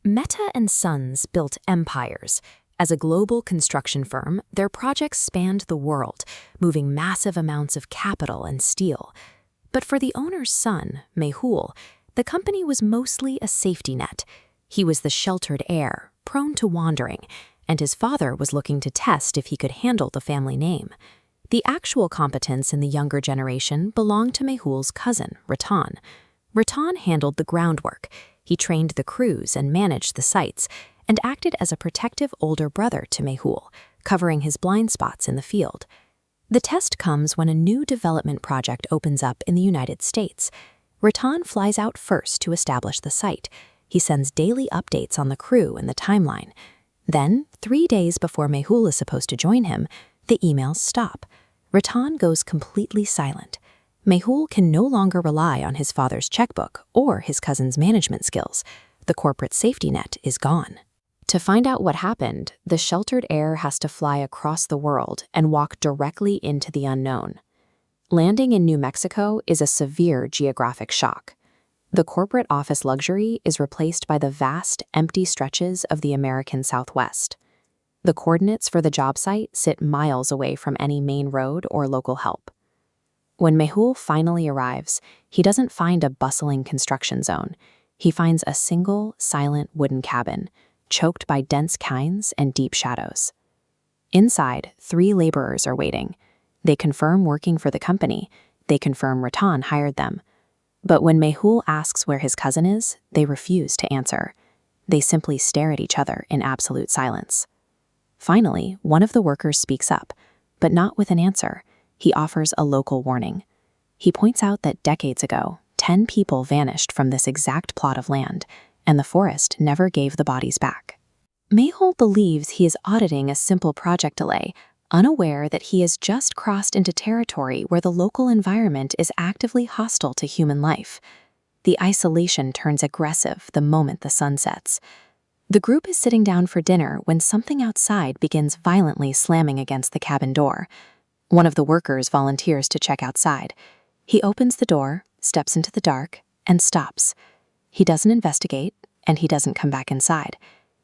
Meta and Sons built empires. As a global construction firm, their projects spanned the world, moving massive amounts of capital and steel. But for the owner's son, Mehul, the company was mostly a safety net. He was the sheltered heir, prone to wandering, and his father was looking to test if he could handle the family name. The actual competence in the younger generation belonged to Mehul's cousin, Ratan. Ratan handled the groundwork. He trained the crews and managed the sites, and acted as a protective older brother to Mehul, covering his blind spots in the field. The test comes when a new development project opens up in the United States. Ratan flies out first to establish the site. He sends daily updates on the crew and the timeline. Then, 3 days before Mehul is supposed to join him, the emails stop. Ratan goes completely silent. Mehul can no longer rely on his father's checkbook or his cousin's management skills. The corporate safety net is gone. To find out what happened, the sheltered heir has to fly across the world and walk directly into the unknown. Landing in New Mexico is a severe geographic shock. The corporate office luxury is replaced by the vast, empty stretches of the American Southwest. The coordinates for the job site sit miles away from any main road or local help. When Mehul finally arrives, he doesn't find a bustling construction zone. He finds a single, silent wooden cabin, choked by dense pines and deep shadows. Inside, 3 laborers are waiting. They confirm working for the company. They confirm Ratan hired them. But when Mehul asks where his cousin is, they refuse to answer. They simply stare at each other in absolute silence. Finally, one of the workers speaks up, but not with an answer. He offers a local warning. He points out that decades ago, 10 people vanished from this exact plot of land, and the forest never gave the bodies back. Mehul believes he is auditing a simple project delay, unaware that he has just crossed into territory where the local environment is actively hostile to human life. The isolation turns aggressive the moment the sun sets. The group is sitting down for dinner when something outside begins violently slamming against the cabin door. One of the workers volunteers to check outside. He opens the door, steps into the dark, and stops. He doesn't investigate, and he doesn't come back inside.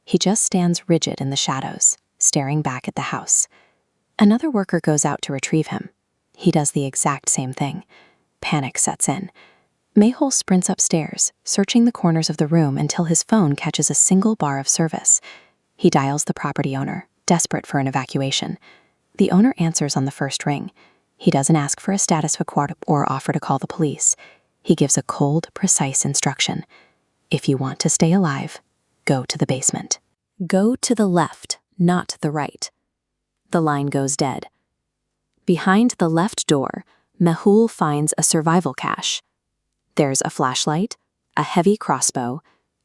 He just stands rigid in the shadows, staring back at the house. Another worker goes out to retrieve him. He does the exact same thing. Panic sets in. Mehul sprints upstairs, searching the corners of the room until his phone catches a single bar of service. He dials the property owner, desperate for an evacuation. The owner answers on the first ring. He doesn't ask for a status report or offer to call the police. He gives a cold, precise instruction. If you want to stay alive, go to the basement. Go to the left, not the right. The line goes dead. Behind the left door, Mehul finds a survival cache. There's a flashlight, a heavy crossbow,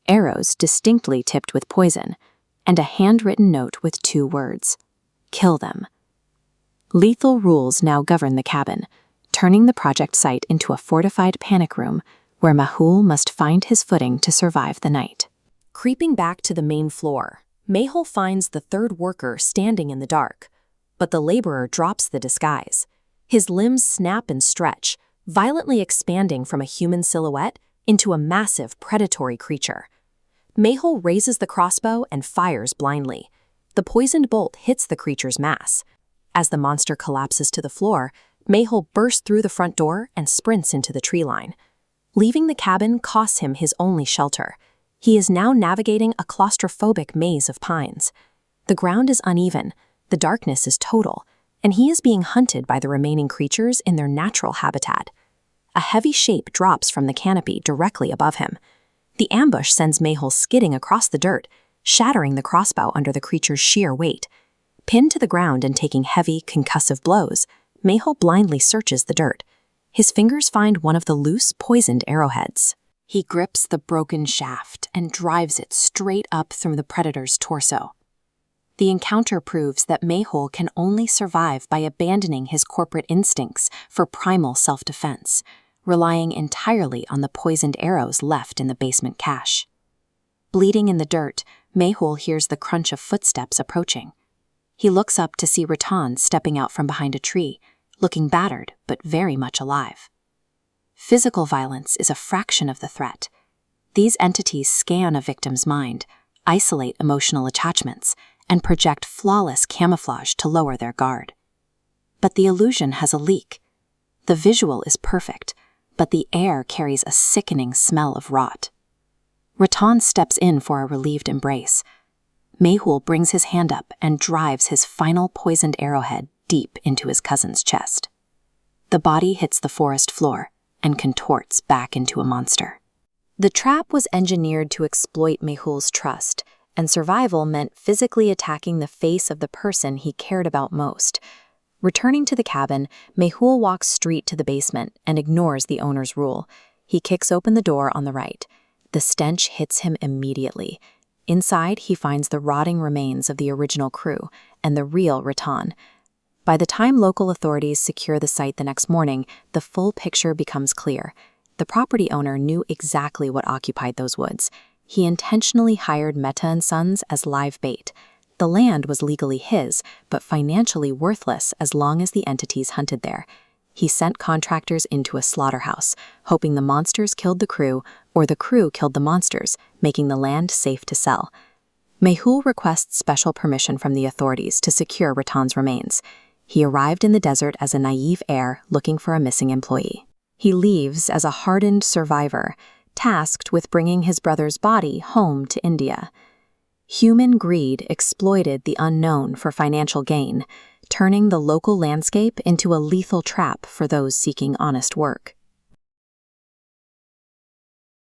arrows distinctly tipped with poison, and a handwritten note with 2 words: kill them. Lethal rules now govern the cabin, turning the project site into a fortified panic room where Mehul must find his footing to survive the night. Creeping back to the main floor, Mehul finds the 3rd worker standing in the dark, but the laborer drops the disguise. His limbs snap and stretch, violently expanding from a human silhouette into a massive predatory creature. Mehul raises the crossbow and fires blindly. The poisoned bolt hits the creature's mass. As the monster collapses to the floor, Mehul bursts through the front door and sprints into the tree line. Leaving the cabin costs him his only shelter. He is now navigating a claustrophobic maze of pines. The ground is uneven, the darkness is total, and he is being hunted by the remaining creatures in their natural habitat. A heavy shape drops from the canopy directly above him. The ambush sends Mehul skidding across the dirt, shattering the crossbow under the creature's sheer weight. Pinned to the ground and taking heavy, concussive blows, Mehul blindly searches the dirt. His fingers find one of the loose, poisoned arrowheads. He grips the broken shaft and drives it straight up through the predator's torso. The encounter proves that Mehul can only survive by abandoning his corporate instincts for primal self-defense, relying entirely on the poisoned arrows left in the basement cache. Bleeding in the dirt, Mehul hears the crunch of footsteps approaching. He looks up to see Ratan stepping out from behind a tree, looking battered but very much alive. Physical violence is a fraction of the threat. These entities scan a victim's mind, isolate emotional attachments, and project flawless camouflage to lower their guard. But the illusion has a leak. The visual is perfect, but the air carries a sickening smell of rot. Rattan steps in for a relieved embrace. Mehul brings his hand up and drives his final poisoned arrowhead deep into his cousin's chest. The body hits the forest floor and contorts back into a monster. The trap was engineered to exploit Mehul's trust, and survival meant physically attacking the face of the person he cared about most. Returning to the cabin, Mehul walks straight to the basement and ignores the owner's rule. He kicks open the door on the right. The stench hits him immediately. Inside, he finds the rotting remains of the original crew and the real Rattan. By the time local authorities secure the site the next morning, the full picture becomes clear. The property owner knew exactly what occupied those woods. He intentionally hired Mehta & Sons as live bait. The land was legally his, but financially worthless as long as the entities hunted there. He sent contractors into a slaughterhouse, hoping the monsters killed the crew or the crew killed the monsters, making the land safe to sell. Mehul requests special permission from the authorities to secure Rattan's remains. He arrived in the desert as a naive heir looking for a missing employee. He leaves as a hardened survivor, tasked with bringing his brother's body home to India. Human greed exploited the unknown for financial gain, turning the local landscape into a lethal trap for those seeking honest work.